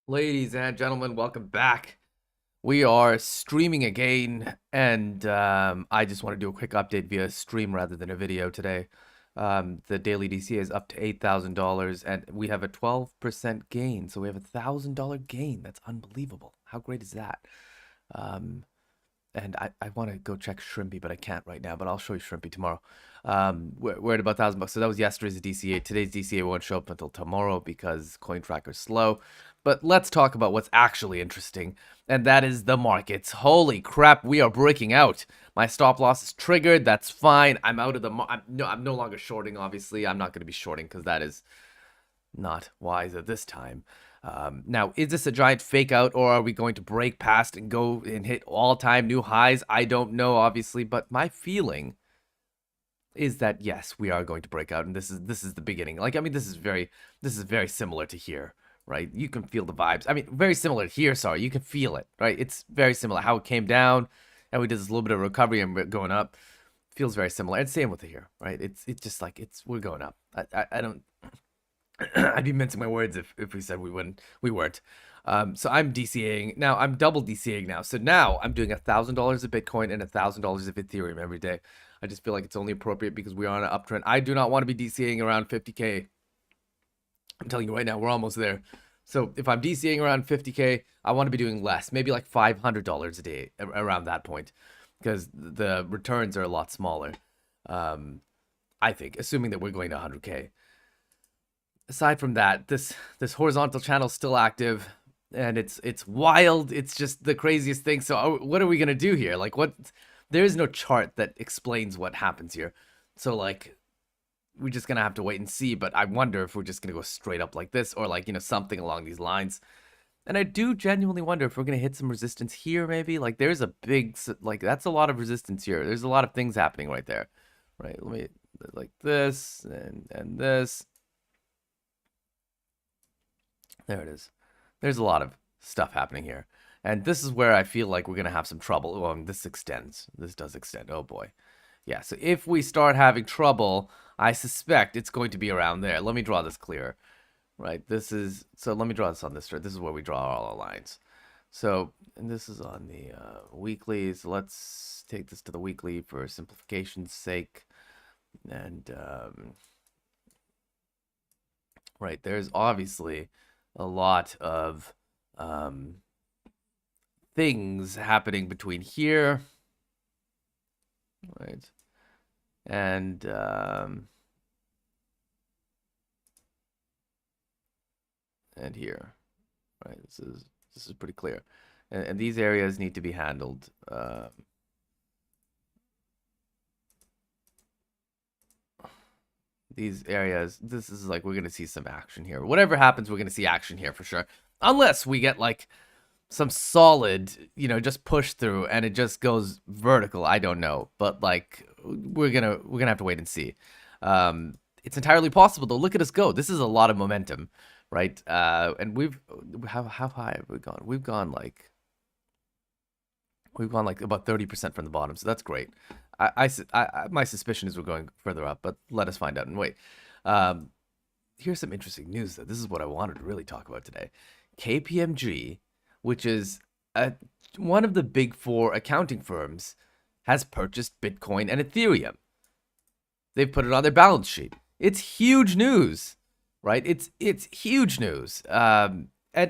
Ladies and gentlemen, welcome back. We are streaming again, and I just want to do a quick update via stream rather than a video today. The daily DCA is up to $8,000, and we have a 12% gain. So we have a $1,000 gain. That's unbelievable. How great is that? Um, and I want to go check Shrimpy, but I can't right now. But I'll show you Shrimpy tomorrow. We're at about $1,000. So that was yesterday's DCA. Today's DCA won't show up until tomorrow because CoinTracker's slow. But let's talk about what's actually interesting, and that is the markets. Holy crap, we are breaking out. My stop loss is triggered. That's fine. I'm out of the. I'm no longer shorting. Obviously, I'm not going to be shorting because that is not wise at this time. Now, is this a giant fake out, or are we going to break past and go and hit all-time new highs? I don't know, obviously, but my feeling is that yes, we are going to break out, and this is the beginning. Like, I mean, this is very similar to here, right? You can feel the vibes. I mean, very similar to here. Sorry, you can feel it, right? It's very similar how it came down, and we did this little bit of recovery and we're going up. Feels very similar, and same with it here, right? It's just like we're going up. I don't. I'd be mincing my words if we said we wouldn't. We weren't. So I'm DCAing now. I'm double DCAing now. So now I'm doing $1,000 of Bitcoin and $1,000 of Ethereum every day. I just feel like it's only appropriate because we are on an uptrend. I do not want to be DCAing around 50K. I'm telling you right now, we're almost there. So if I'm DCAing around 50K, I want to be doing less, maybe like $500 a day around that point, because the returns are a lot smaller. I think, assuming that we're going to 100K. Aside from that, this horizontal channel is still active, and it's wild. It's just the craziest thing. So what are we gonna do here? Like, what? There is no chart that explains what happens here. So like, we're just gonna have to wait and see. But I wonder if we're just gonna go straight up like this, or like, you know, something along these lines. And I do genuinely wonder if we're gonna hit some resistance here, maybe. Like, there's a big, like, that's a lot of resistance here. There's a lot of things happening right there, right? Let me, like this and this. There it is. There's a lot of stuff happening here. And this is where I feel like we're going to have some trouble. Well, this extends. This does extend. Oh, boy. Yeah, so if we start having trouble, I suspect it's going to be around there. Let me draw this clear. Right, this is... So let me draw this on this chart. This is where we draw all our lines. So, and this is on the weekly. So let's take this to the weekly for simplification's sake. And, right, there's obviously a lot of things happening between here, right, and here, right. This is pretty clear, and these areas need to be handled. These areas, this is like, we're going to see some action here. Whatever happens, we're going to see action here for sure. Unless we get like some solid, you know, just push through and it just goes vertical. I don't know. But like, we're going to have to wait and see. It's entirely possible though. Look at us go. This is a lot of momentum, right? And how high have we gone? We've gone like about 30% from the bottom. So that's great. My suspicion is we're going further up, but let us find out and wait. Here's some interesting news, though. This is what I wanted to really talk about today. KPMG, which is one of the big four accounting firms, has purchased Bitcoin and Ethereum. They've put it on their balance sheet. It's huge news, right? It's huge news. And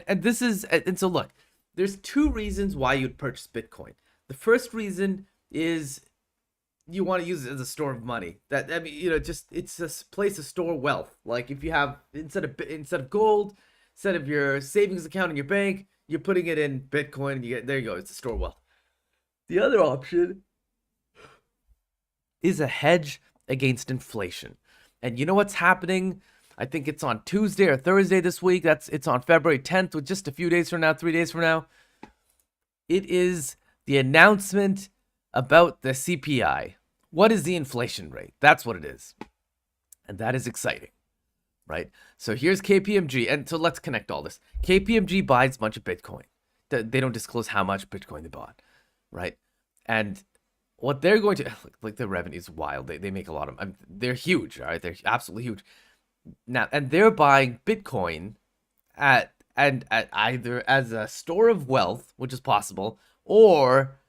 this is, and so look, there's two reasons why you'd purchase Bitcoin. The first reason is you want to use it as a store of money. That, I mean, you know, just it's a place to store wealth. Like if you have instead of gold, instead of your savings account in your bank, you're putting it in Bitcoin, and you get, there you go, it's a store of wealth. The other option is a hedge against inflation. And you know what's happening? I think it's on Tuesday or Thursday this week. It's on February 10th, with just a few days from now, 3 days from now. It is the announcement about the CPI. What is the inflation rate? That's what it is. And that is exciting, right? So here's KPMG. And so let's connect all this. KPMG buys a bunch of Bitcoin. They don't disclose how much Bitcoin they bought, right? And what they're going to, like, their revenue is wild. They make a lot of, they're huge, all right? They're absolutely huge. Now, and they're buying Bitcoin at and either as a store of wealth, which is possible, or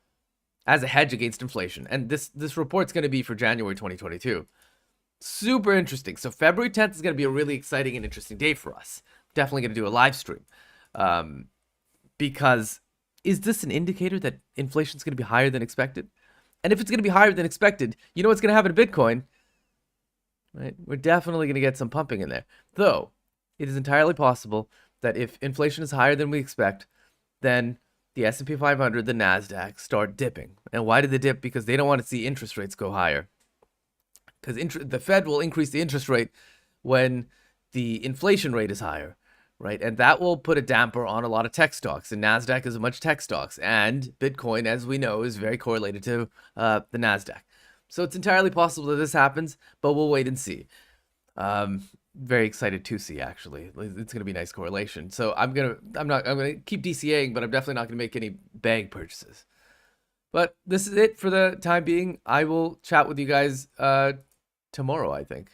as a hedge against inflation. And this report's going to be for January 2022. Super interesting. So February 10th is going to be a really exciting and interesting day for us. Definitely going to do a live stream. Because is this an indicator that inflation is going to be higher than expected? And if it's going to be higher than expected, you know what's going to happen to Bitcoin? Right? We're definitely going to get some pumping in there. Though, it is entirely possible that if inflation is higher than we expect, then the S&P 500, the NASDAQ start dipping. And why did they dip? Because they don't want to see interest rates go higher. Because the Fed will increase the interest rate when the inflation rate is higher, right? And that will put a damper on a lot of tech stocks. And NASDAQ is a much tech stocks. And Bitcoin, as we know, is very correlated to the NASDAQ. So it's entirely possible that this happens, but we'll wait and see. Very excited to see, actually. It's gonna be a nice correlation. So I'm gonna keep DCAing, but I'm definitely not gonna make any bag purchases. But this is it for the time being. I will chat with you guys tomorrow, I think.